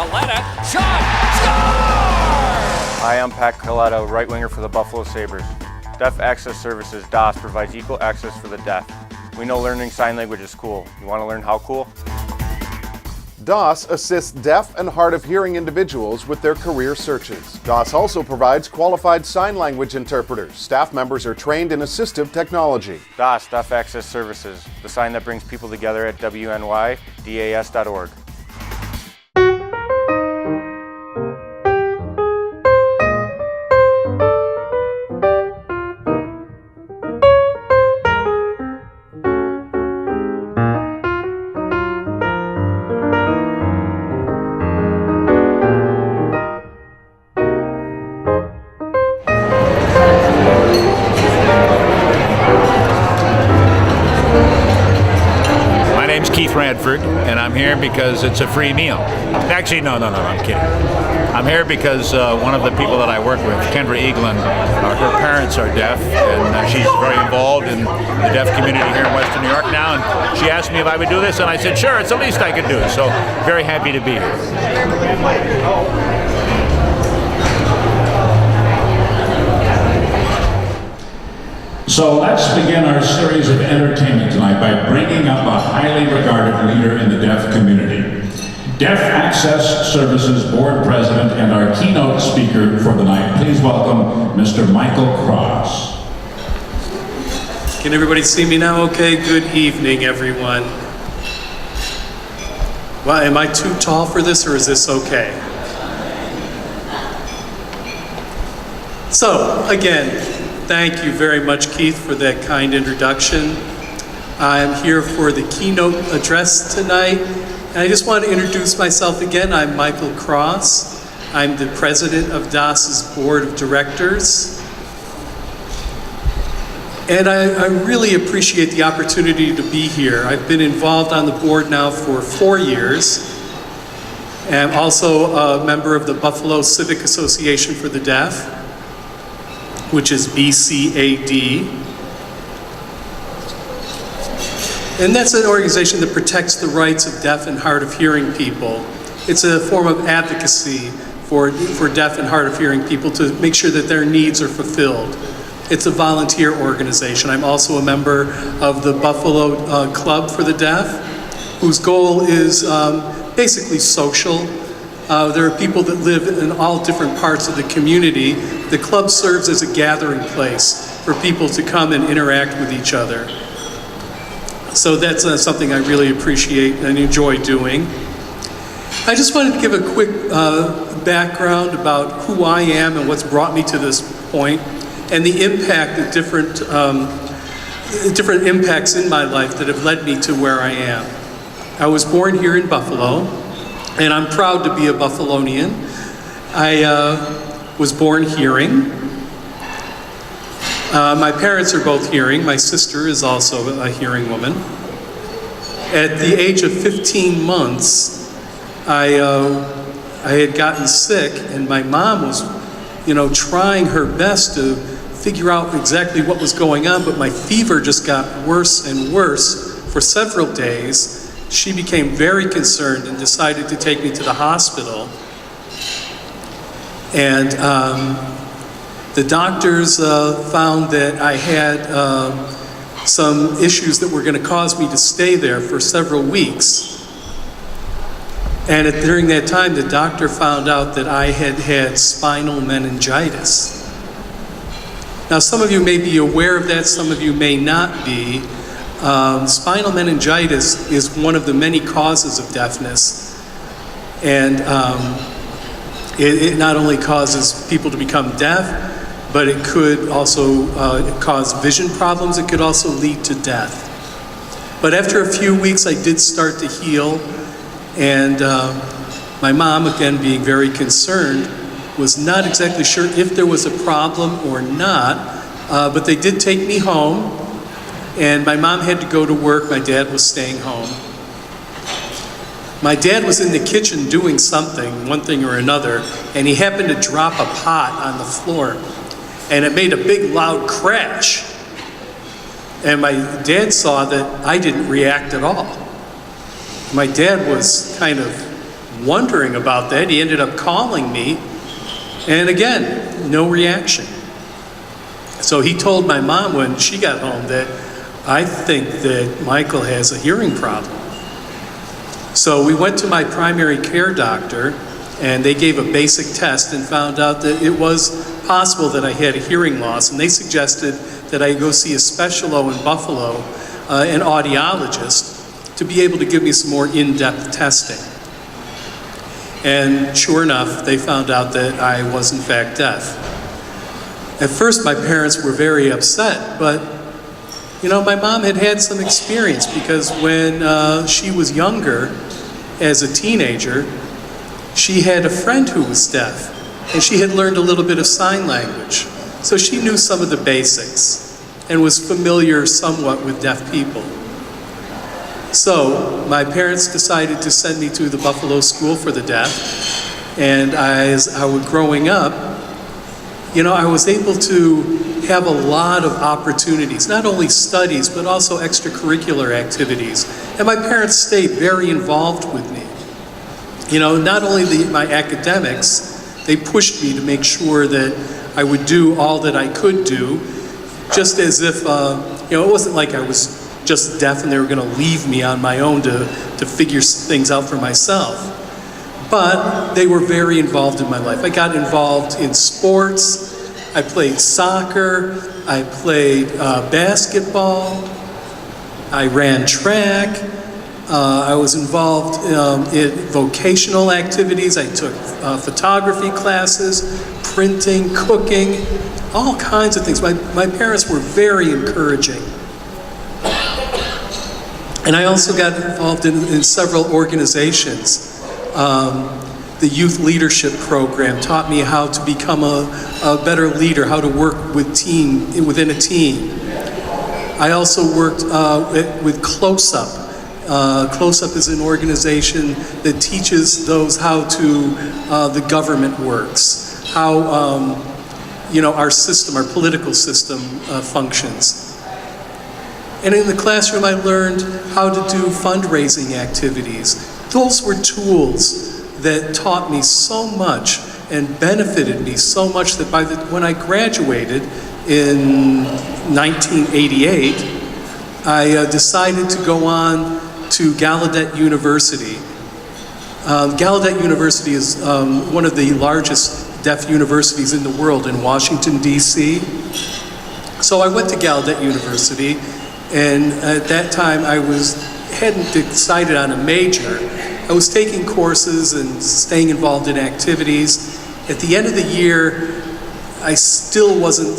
Coletta, shot, score! Hi, I'm Pat Coletta, right winger for the Buffalo Sabres. Deaf Access Services, D.A.S, provides equal access for the deaf. We know learning sign language is cool. You want to learn how cool? D.A.S assists deaf and hard of hearing individuals with their career searches. D.A.S also provides qualified sign language interpreters. Staff members are trained in assistive technology. D.A.S, Deaf Access Services, the sign that brings people together at WNYDAS.org. And I'm here because it's a free meal. Actually, no, I'm kidding. I'm here because one of the people that I work with, Kendra Eaglin, her parents are deaf, and she's very involved in the deaf community here in Western New York now, and she asked me if I would do this, and I said, sure, it's the least I could do. So, very happy to be here. So let's begin our series of entertainment tonight by bringing up a highly regarded leader in the deaf community. Deaf Access Services Board President and our keynote speaker for the night. Please welcome Mr. Miichael Cross. Can everybody see me now? Okay, good evening, everyone. Well, am I too tall for this, or is this okay? So, again, thank you very much, Keith, for that kind introduction. I'm here for the keynote address tonight, and I just want to introduce myself again. I'm Miichael Cross. I'm the president of D.A.S's Board of Directors. And I really appreciate the opportunity to be here. I've been involved on the board now for 4 years. And I'm also a member of the Buffalo Civic Association for the Deaf, which is BCAD. And that's an organization that protects the rights of deaf and hard of hearing people. It's a form of advocacy for deaf and hard of hearing people to make sure that their needs are fulfilled. It's a volunteer organization. I'm also a member of the Buffalo Club for the Deaf, whose goal is basically social. There are people that live in all different parts of the community. The club serves as a gathering place for people to come and interact with each other. So that's something I really appreciate and enjoy doing. I just wanted to give a quick background about who I am and what's brought me to this point, and the impact that different impacts in my life that have led me to where I am. I was born here in Buffalo, and I'm proud to be a Buffalonian. I was born hearing. My parents are both hearing. My sister is also a hearing woman. At the age of 15 months, I had gotten sick, and my mom was, trying her best to figure out exactly what was going on, but my fever just got worse and worse for several days. She became very concerned and decided to take me to the hospital. And the doctors found that I had some issues that were going to cause me to stay there for several weeks. And during that time, the doctor found out that I had had spinal meningitis. Now, some of you may be aware of that, some of you may not be. Spinal meningitis is one of the many causes of deafness. And it not only causes people to become deaf, but it could also cause vision problems. It could also lead to death. But after a few weeks, I did start to heal. And my mom, again, being very concerned, was not exactly sure if there was a problem or not, but they did take me home, and my mom had to go to work. My dad was staying home. My dad was in the kitchen doing something, one thing or another, and he happened to drop a pot on the floor, and it made a big loud crash. And my dad saw that I didn't react at all. My dad was kind of wondering about that. He ended up calling me, and again, no reaction. So he told my mom when she got home that I think that Miichael has a hearing problem. So we went to my primary care doctor, and they gave a basic test and found out that it was possible that I had a hearing loss, and they suggested that I go see a specialo in Buffalo, an audiologist, to be able to give me some more in-depth testing. And sure enough, they found out that I was in fact deaf. At first, my parents were very upset, but you know, my mom had had some experience because when she was younger, as a teenager, she had a friend who was deaf, and she had learned a little bit of sign language. So she knew some of the basics and was familiar somewhat with deaf people. So my parents decided to send me to the Buffalo School for the Deaf, and as I was growing up, you know, I was able to have a lot of opportunities, not only studies, but also extracurricular activities. And my parents stayed very involved with me. You know, not only my academics, they pushed me to make sure that I would do all that I could do, just as if, you know, it wasn't like I was just deaf and they were going to leave me on my own to figure things out for myself. But they were very involved in my life. I got involved in sports. I played soccer. I played basketball. I ran track. I was involved in vocational activities. I took photography classes, printing, cooking, all kinds of things. My parents were very encouraging. And I also got involved in several organizations. The youth leadership program taught me how to become a better leader, how to work within a team. I also worked with Close Up. Close Up is an organization that teaches those how the government works, how you know, our political system functions. And in the classroom, I learned how to do fundraising activities. Those were tools that taught me so much and benefited me so much that when I graduated in 1988, I decided to go on to Gallaudet University. Gallaudet University is one of the largest deaf universities in the world in Washington, D.C. So I went to Gallaudet University, and at that time I hadn't decided on a major. I was taking courses and staying involved in activities. At the end of the year, I still wasn't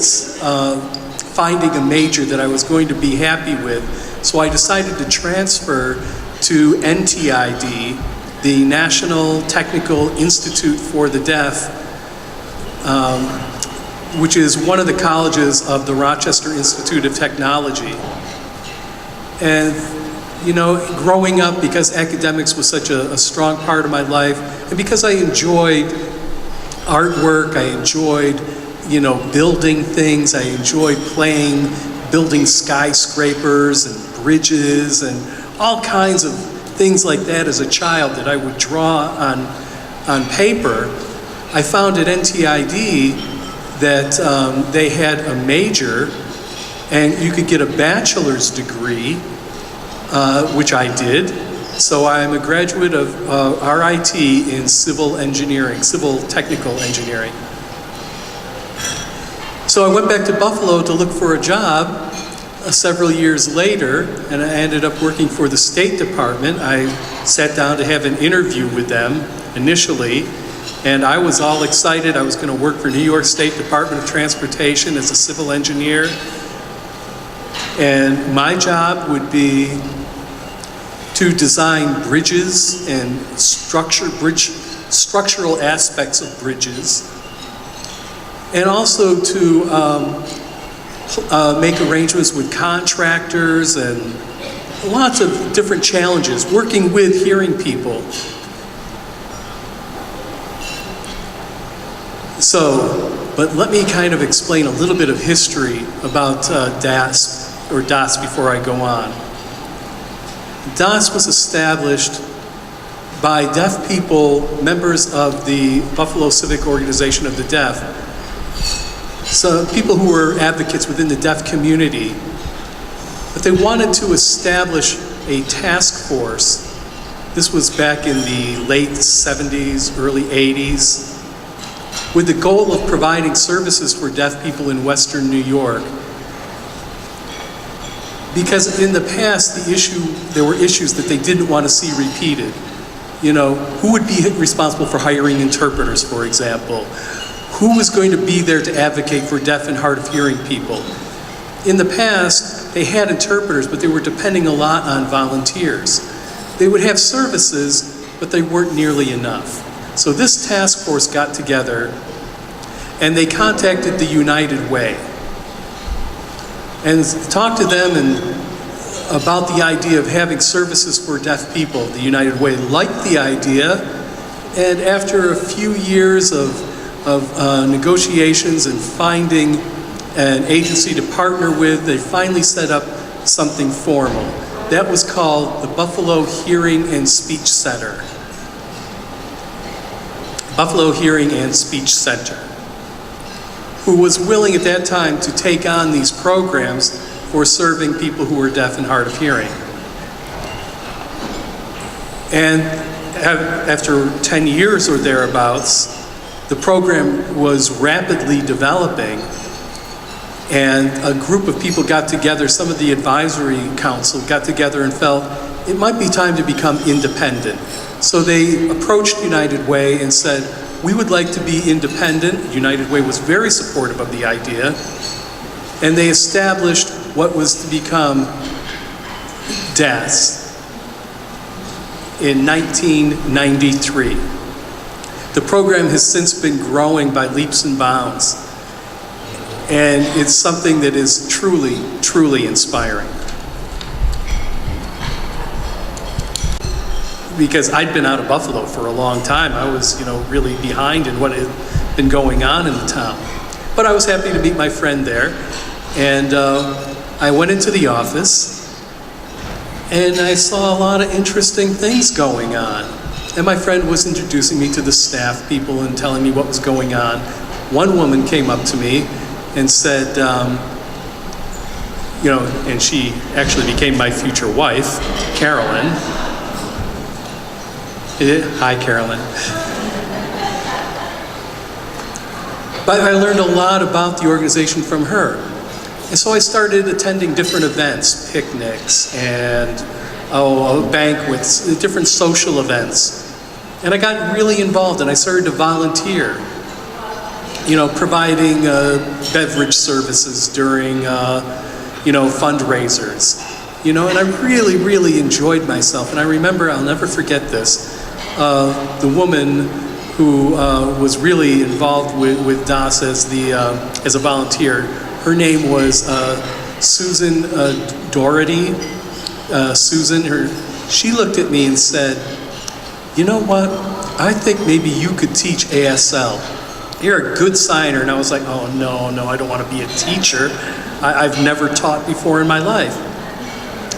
finding a major that I was going to be happy with, so I decided to transfer to NTID, the National Technical Institute for the Deaf, which is one of the colleges of the Rochester Institute of Technology. And you know, growing up, because academics was such a strong part of my life, and because I enjoyed artwork, I enjoyed, you know, building things, I enjoyed building skyscrapers and bridges and all kinds of things like that as a child that I would draw on paper, I found at NTID that they had a major, and you could get a bachelor's degree, which I did. So I'm a graduate of RIT in civil engineering, civil technical engineering. So I went back to Buffalo to look for a job several years later, and I ended up working for the State Department. I sat down to have an interview with them initially, and I was all excited. I was going to work for New York State Department of Transportation as a civil engineer. And my job would be to design bridges and structural aspects of bridges, and also to make arrangements with contractors and lots of different challenges, working with hearing people. So, but let me kind of explain a little bit of history about D.A.S, or D.A.S, before I go on. D.A.S was established by deaf people, members of the Buffalo Civic Organization of the Deaf, so people who were advocates within the deaf community, but they wanted to establish a task force. This was back in the late 70s, early 80s, with the goal of providing services for deaf people in Western New York. Because in the past, there were issues that they didn't want to see repeated. You know, who would be responsible for hiring interpreters, for example? Who was going to be there to advocate for deaf and hard of hearing people? In the past, they had interpreters, but they were depending a lot on volunteers. They would have services, but they weren't nearly enough. So this task force got together and they contacted the United Way and talked to them about the idea of having services for deaf people. The United Way liked the idea, and after a few years of negotiations and finding an agency to partner with, they finally set up something formal. That was called the Buffalo Hearing and Speech Center. Buffalo Hearing and Speech Center, who was willing at that time to take on these programs for serving people who were deaf and hard of hearing. And after 10 years or thereabouts, the program was rapidly developing, and a group of people got together, some of the advisory council got together and felt it might be time to become independent. So they approached United Way and said, we would like to be independent. United Way was very supportive of the idea, and they established what was to become D.A.S. in 1993. The program has since been growing by leaps and bounds, and it's something that is truly, truly inspiring. Because I'd been out of Buffalo for a long time. I was, really behind in what had been going on in the town. But I was happy to meet my friend there, and I went into the office, and I saw a lot of interesting things going on. And my friend was introducing me to the staff people and telling me what was going on. One woman came up to me and said, and she actually became my future wife, Carolyn. Hi, Carolyn. But I learned a lot about the organization from her. And so I started attending different events, picnics and banquets, different social events. And I got really involved, and I started to volunteer, providing beverage services during, fundraisers. And I really, really enjoyed myself. And I remember, I'll never forget this, the woman who was really involved with D.A.S. as a volunteer. Her name was Susan Doherty. She looked at me and said, you know what, I think maybe you could teach ASL. You're a good signer. And I was like, oh, no, I don't want to be a teacher. I've never taught before in my life.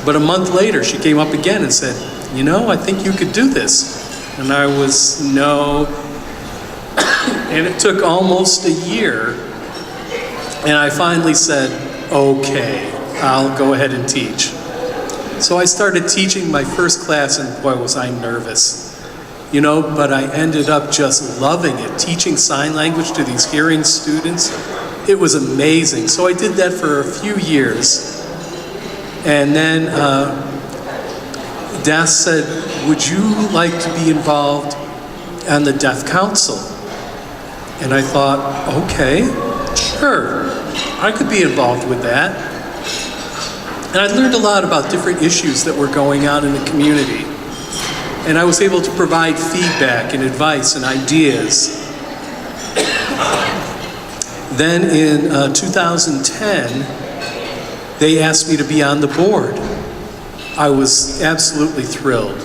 But a month later, she came up again and said, I think you could do this. And I was, no. And it took almost a year. And I finally said, okay, I'll go ahead and teach. So I started teaching my first class, and boy, was I nervous. But I ended up just loving it, teaching sign language to these hearing students. It was amazing. So I did that for a few years. And then D.A.S. said, would you like to be involved on the Deaf Council? And I thought, okay, sure, I could be involved with that. And I learned a lot about different issues that were going on in the community. And I was able to provide feedback and advice and ideas. Then in 2010, they asked me to be on the board. I was absolutely thrilled.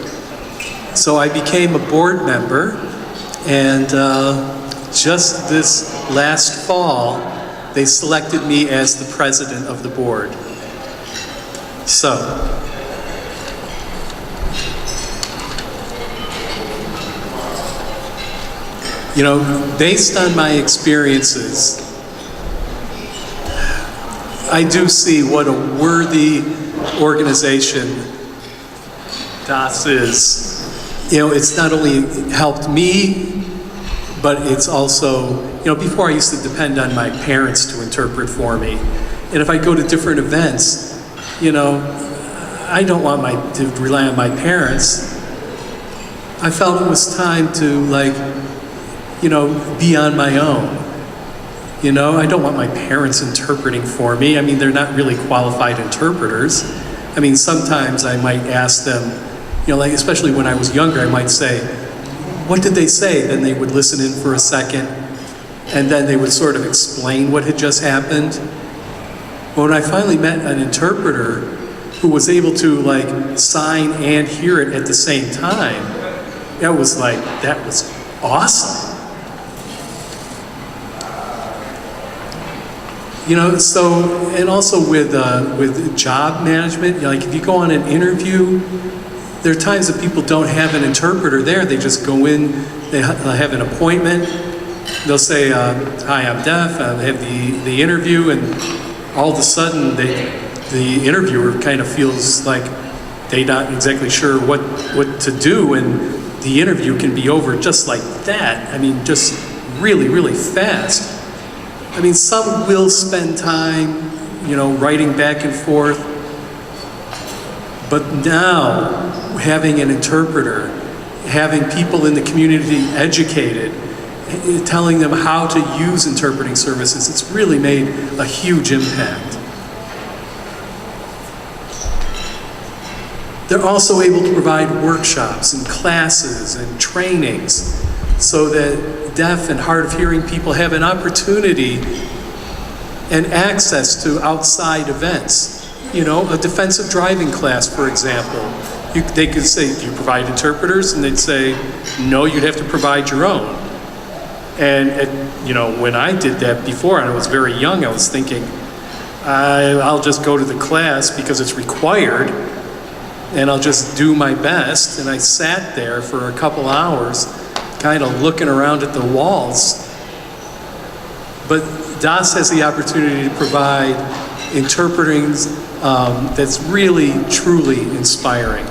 So I became a board member, and just this last fall, they selected me as the president of the board. So, You know, based on my experiences, I do see what a worthy organization D.A.S. is. You know, it's not only helped me, but it's also, you know, before I used to depend on my parents to interpret for me. And if I go to different events, you know, I don't want to rely on my parents. I felt it was time to, like, you know, be on my own. You know, I don't want my parents interpreting for me. I mean, they're not really qualified interpreters. I mean, sometimes I might ask them, you know, like, especially when I was younger, I might say, what did they say? Then they would listen in for a second, and then they would sort of explain what had just happened. But when I finally met an interpreter who was able to, like, sign and hear it at the same time, that was awesome. You know, so, and also with job management, you know, like if you go on an interview, there are times that people don't have an interpreter there. They just go in, they have an appointment, they'll say, hi, I'm deaf, they have the interview, and all of a sudden the interviewer kind of feels like they're not exactly sure what to do, and the interview can be over just like that. I mean, just really, really fast. I mean, some will spend time, you know, writing back and forth, but now having an interpreter, having people in the community educated, telling them how to use interpreting services, it's really made a huge impact. They're also able to provide workshops and classes and trainings so that deaf and hard of hearing people have an opportunity and access to outside events. You know, a defensive driving class, for example. They could say, do you provide interpreters? And they'd say, no, you'd have to provide your own. And you know, when I did that before, and I was very young, I was thinking, I'll just go to the class because it's required, and I'll just do my best. And I sat there for a couple hours, kind of looking around at the walls. But D.A.S. has the opportunity to provide interpreting that's really, truly inspiring.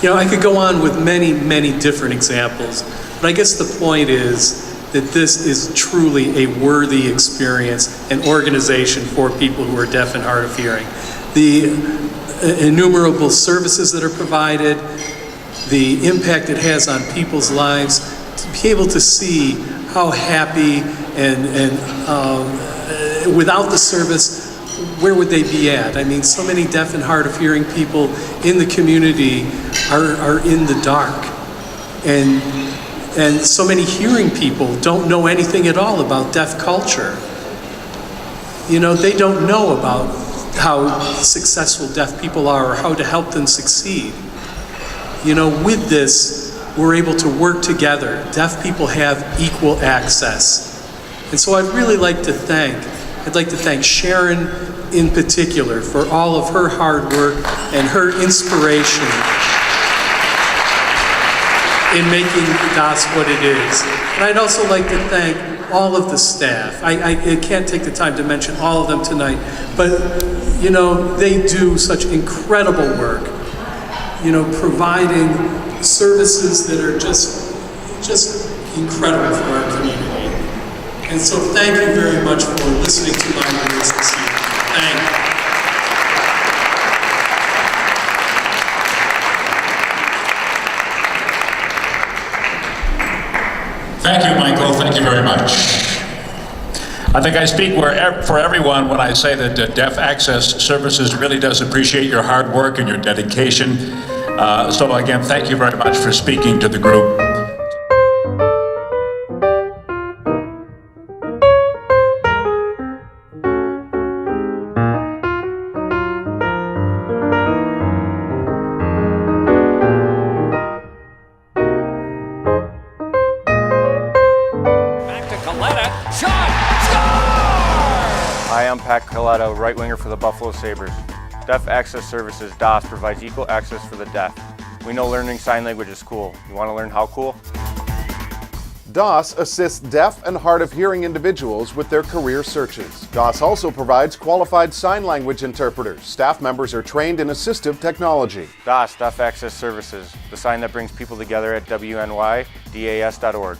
You know, I could go on with many, many different examples, but I guess the point is that this is truly a worthy experience, an organization for people who are deaf and hard of hearing. The innumerable services that are provided, the impact it has on people's lives, to be able to see how happy and without the service, where would they be at? I mean, so many deaf and hard of hearing people in the community are in the dark. And so many hearing people don't know anything at all about deaf culture. You know, they don't know about how successful deaf people are or how to help them succeed. You know, with this, we're able to work together. Deaf people have equal access. And so I'd like to thank Sharon in particular for all of her hard work and her inspiration in making D.A.S. what it is. And I'd also like to thank all of the staff. I can't take the time to mention all of them tonight, but you know, they do such incredible work, you know, providing services that are just incredible for our community. And so thank you very much for listening to my words this evening. Thank you. Thank you, Michael. Thank you very much. I think I speak for everyone when I say that Deaf Access Services really does appreciate your hard work and your dedication. So again, thank you very much for speaking to the group. Hi, I'm Miichael, right winger for the Buffalo Sabres. Deaf Access Services, D.A.S. provides equal access for the deaf. We know learning sign language is cool. You want to learn how cool? D.A.S. assists deaf and hard of hearing individuals with their career searches. D.A.S. also provides qualified sign language interpreters. Staff members are trained in assistive technology. D.A.S. Deaf Access Services, the sign that brings people together at WNYDAS.org.